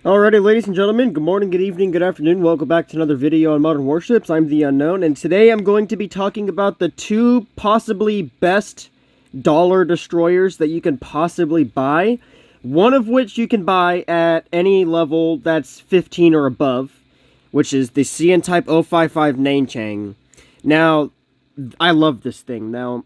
Alrighty, ladies and gentlemen, good morning, good evening, good afternoon. Welcome back to another video on Modern Warships. I'm The Unknown, and today I'm going to be talking about the two possibly best dollar destroyers that you can possibly buy. One of which you can buy at any level that's 15 or above, which is the CN Type 055 Nanchang. Now, I love this thing. Now,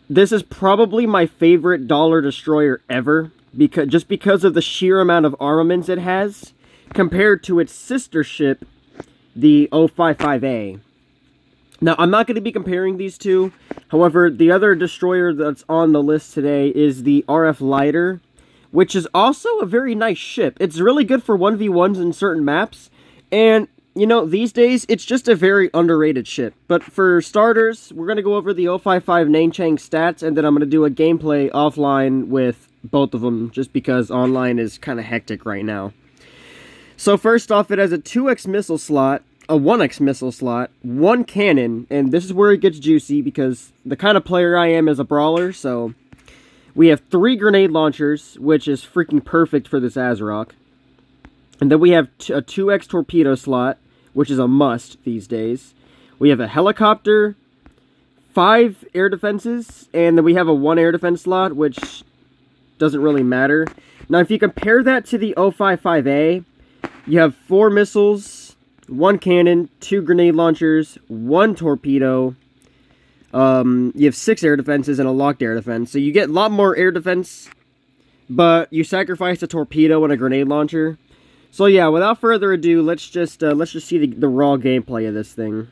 this is probably my favorite dollar destroyer ever, because of the sheer amount of armaments it has, compared to its sister ship, the 055A. Now, I'm not going to be comparing these two. However, the other destroyer that's on the list today is the RF Lighter, which is also a very nice ship. It's really good for 1v1s in certain maps, and you know, these days, it's just a very underrated ship. But for starters, we're going to go over the 055 Nanchang stats, and then I'm going to do a gameplay offline with both of them, just because online is kind of hectic right now. So first off, it has a 2x missile slot, a 1x missile slot, 1 cannon, and this is where it gets juicy, because the kind of player I am is a brawler, so we have 3 grenade launchers, which is freaking perfect for this Azerok. And then we have a 2x torpedo slot, which is a must these days. We have a helicopter, 5 air defenses, and then we have a 1 air defense slot, which doesn't really matter. Now, if you compare that to the 055A, you have 4 missiles, 1 cannon, 2 grenade launchers, 1 torpedo. You have 6 air defenses and a locked air defense. So you get a lot more air defense, but you sacrifice a torpedo and a grenade launcher. So yeah, without further ado, let's just see the raw gameplay of this thing.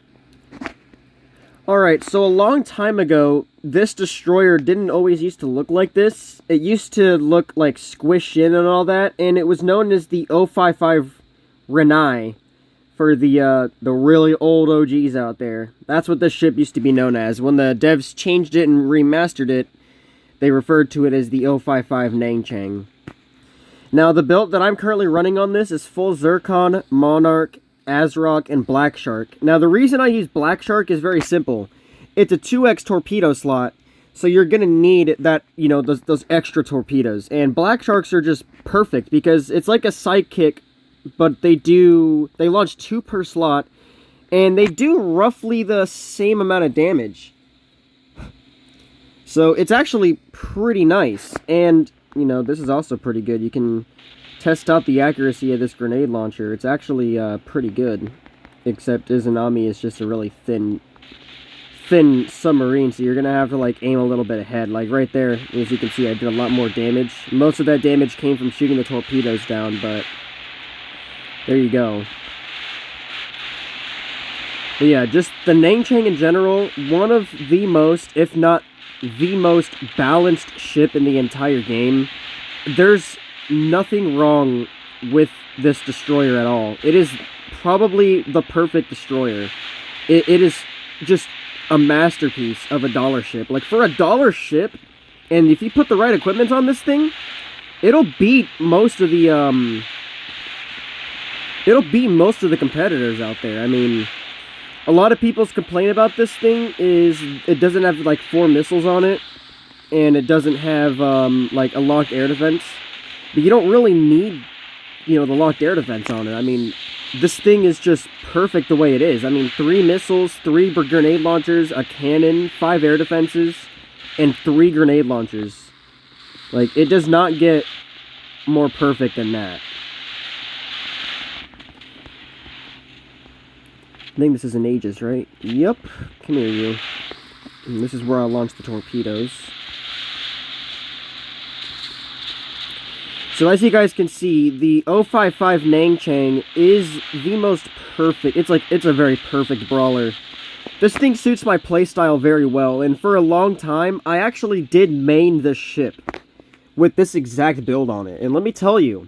Alright, so a long time ago, this destroyer didn't always used to look like this. It used to look like squished in and all that, and it was known as the 055 Renai for the really old OGs out there. That's what this ship used to be known as. When the devs changed it and remastered it, they referred to it as the 055 Nanchang. Now, the build that I'm currently running on this is full Zircon, Monarch, Azerok, and Black Shark. Now, the reason I use Black Shark is very simple. It's a 2x torpedo slot, so you're going to need that, you know, those extra torpedoes. And Black Sharks are just perfect, because it's like a sidekick, but they launch 2 per slot, and they do roughly the same amount of damage. So, it's actually pretty nice, and you know, this is also pretty good. You can test out the accuracy of this grenade launcher. It's actually pretty good. Except Izanami is just a really thin submarine, so you're going to have to, like, aim a little bit ahead. Like, right there, as you can see, I did a lot more damage. Most of that damage came from shooting the torpedoes down, but there you go. But yeah, just the Nanchang in general, one of the most, if not the most balanced ship in the entire game. There's nothing wrong with this destroyer at all. It is probably the perfect destroyer. It is just a masterpiece of a dollar ship. Like, for a dollar ship, and if you put the right equipment on this thing, it'll beat most of the competitors out there. I mean, a lot of people's complaint about this thing is it doesn't have, like, 4 missiles on it, and it doesn't have, like, a locked air defense. But you don't really need, you know, the locked air defense on it. I mean, this thing is just perfect the way it is. I mean, 3 missiles, 3 grenade launchers, a cannon, 5 air defenses, and 3 grenade launchers. Like, it does not get more perfect than that. I think this is an Aegis, right? Yep. Come here, you. And this is where I'll launch the torpedoes. So as you guys can see, the 055 Nanchang is the most perfect. It's a very perfect brawler. This thing suits my playstyle very well, and for a long time, I actually did main this ship with this exact build on it. And let me tell you,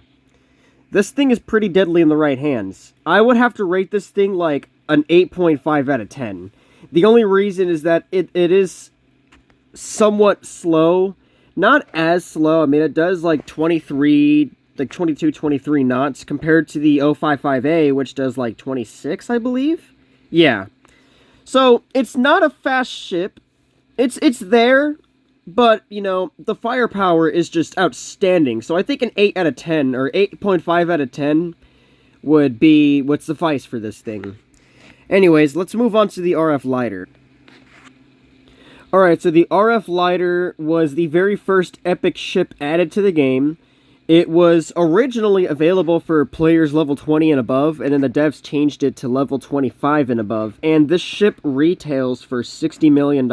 this thing is pretty deadly in the right hands. I would have to rate this thing like an 8.5 out of 10. The only reason is that it is somewhat slow. Not as slow. I mean, it does like 22, 23 knots compared to the 055A, which does like 26, I believe. Yeah. So, it's not a fast ship. It's there. But, you know, the firepower is just outstanding. So I think an 8 out of 10, or 8.5 out of 10 would suffice for this thing. Anyways, let's move on to the RF lighter. Alright, so the RF lighter was the very first epic ship added to the game. It was originally available for players level 20 and above, and then the devs changed it to level 25 and above. And this ship retails for $60 million.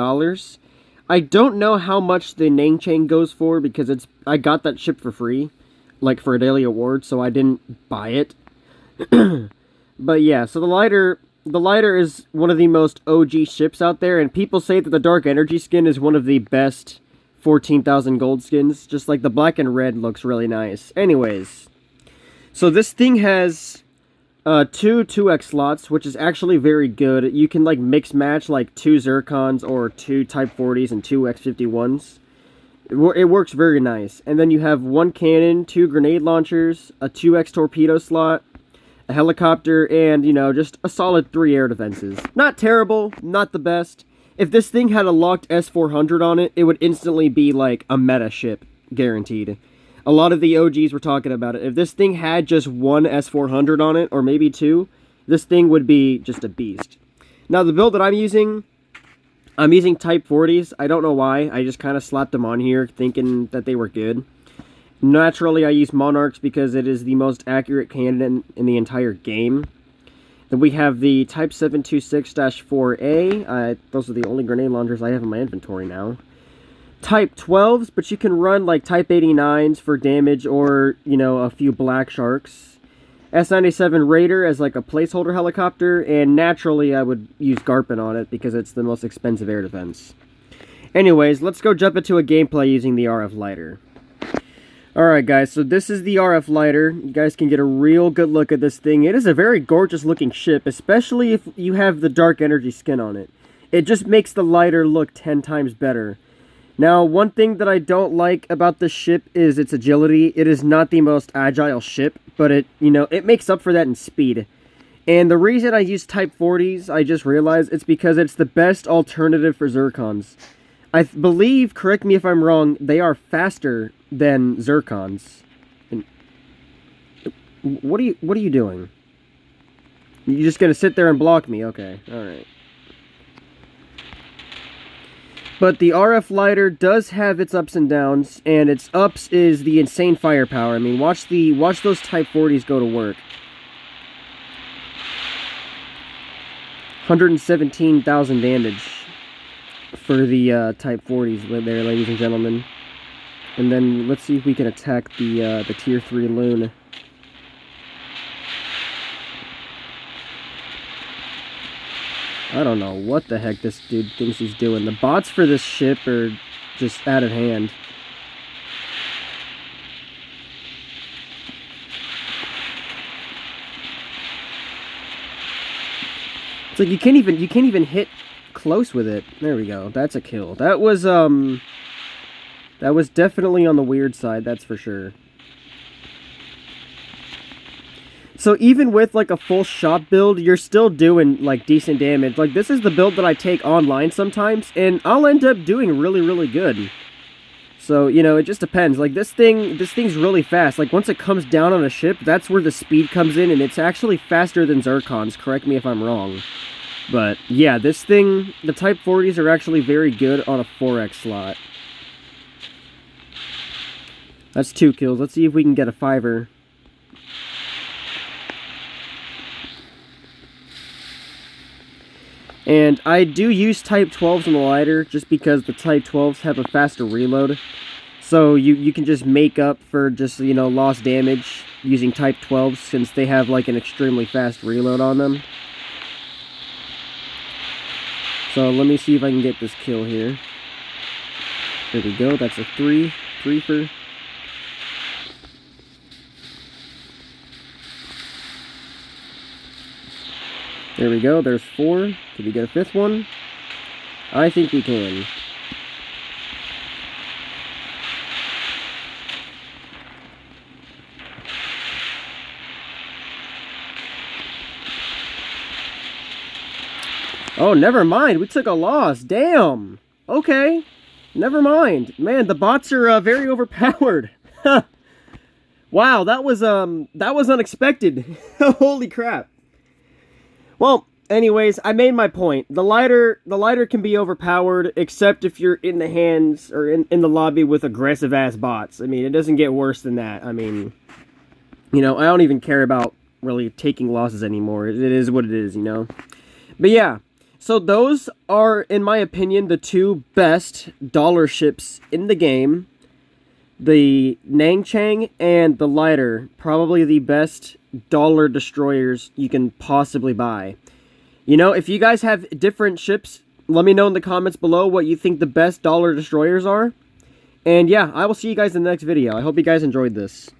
I don't know how much the name chain goes for, because I got that ship for free, like for a daily award, so I didn't buy it. But yeah, so the lighter is one of the most OG ships out there, and people say that the Dark Energy skin is one of the best 14,000 gold skins. Just like the black and red looks really nice. Anyways, so this thing has two 2x slots, which is actually very good. You can like mix match like 2 Zircons or 2 Type 40s and 2 X51s. It works very nice. And then you have 1 cannon, 2 grenade launchers, a 2x torpedo slot, a helicopter, and, you know, just a solid 3 air defenses. Not terrible, not the best. If this thing had a locked S400 on it, it would instantly be like a meta ship, guaranteed. A lot of the OGs were talking about it. If this thing had just 1 S400 on it, or maybe 2, this thing would be just a beast. Now, the build that I'm using Type 40s. I don't know why. I just kind of slapped them on here thinking that they were good. Naturally, I use Monarchs because it is the most accurate cannon in the entire game. Then we have the Type 726-4A. Those are the only grenade launchers I have in my inventory now. Type 12s, but you can run like Type 89s for damage, or, you know, a few Black Sharks. S97 Raider as like a placeholder helicopter, and naturally I would use Garpin on it because it's the most expensive air defense. Anyways, let's go jump into a gameplay using the RF lighter. Alright guys, so this is the RF lighter. You guys can get a real good look at this thing. It is a very gorgeous looking ship, especially if you have the Dark Energy skin on it. It just makes the lighter look 10 times better. Now, one thing that I don't like about this ship is its agility. It is not the most agile ship, but it makes up for that in speed. And the reason I use Type 40s, I just realized, it's because it's the best alternative for Zircons. I believe, correct me if I'm wrong, they are faster than Zircons. And what are you doing? You just gonna sit there and block me? Okay, alright. But the RF lighter does have its ups and downs, and its ups is the insane firepower. I mean, watch those Type 40s go to work. 117,000 damage for the Type 40s there, ladies and gentlemen. And then let's see if we can attack the Tier 3 Loon. I don't know what the heck this dude thinks he's doing. The bots for this ship are just out of hand. It's like you can't even hit close with it. There we go. That's a kill. That was definitely on the weird side, that's for sure. So even with like a full shop build, you're still doing like decent damage. Like this is the build that I take online sometimes, and I'll end up doing really, really good. So, you know, it just depends. Like this thing's really fast. Like once it comes down on a ship, that's where the speed comes in, and it's actually faster than Zircons. Correct me if I'm wrong. But yeah, this thing, the Type 40s are actually very good on a 4x slot. That's 2 kills. Let's see if we can get a 5er. And I do use Type 12s in the lighter just because the Type 12s have a faster reload. So you can just make up for just, you know, lost damage using Type 12s since they have like an extremely fast reload on them. So let me see if I can get this kill here. There we go. That's a 3-for. There we go, there's 4. Can we get a 5th one? I think we can. Oh, never mind. We took a loss. Damn. Okay. Never mind. Man, the bots are very overpowered. Wow, that was unexpected. Holy crap. Well, anyways, I made my point. The lighter can be overpowered, except if you're in the hands or in the lobby with aggressive ass bots. I mean, it doesn't get worse than that. I mean, you know, I don't even care about really taking losses anymore. It is what it is, you know. But yeah, so those are, in my opinion, the two best dollar ships in the game. The Nangchang and the lighter, probably the best dollar destroyers you can possibly buy. You know, if you guys have different ships, let me know in the comments below what you think the best dollar destroyers are. And yeah, I will see you guys in the next video. I hope you guys enjoyed this.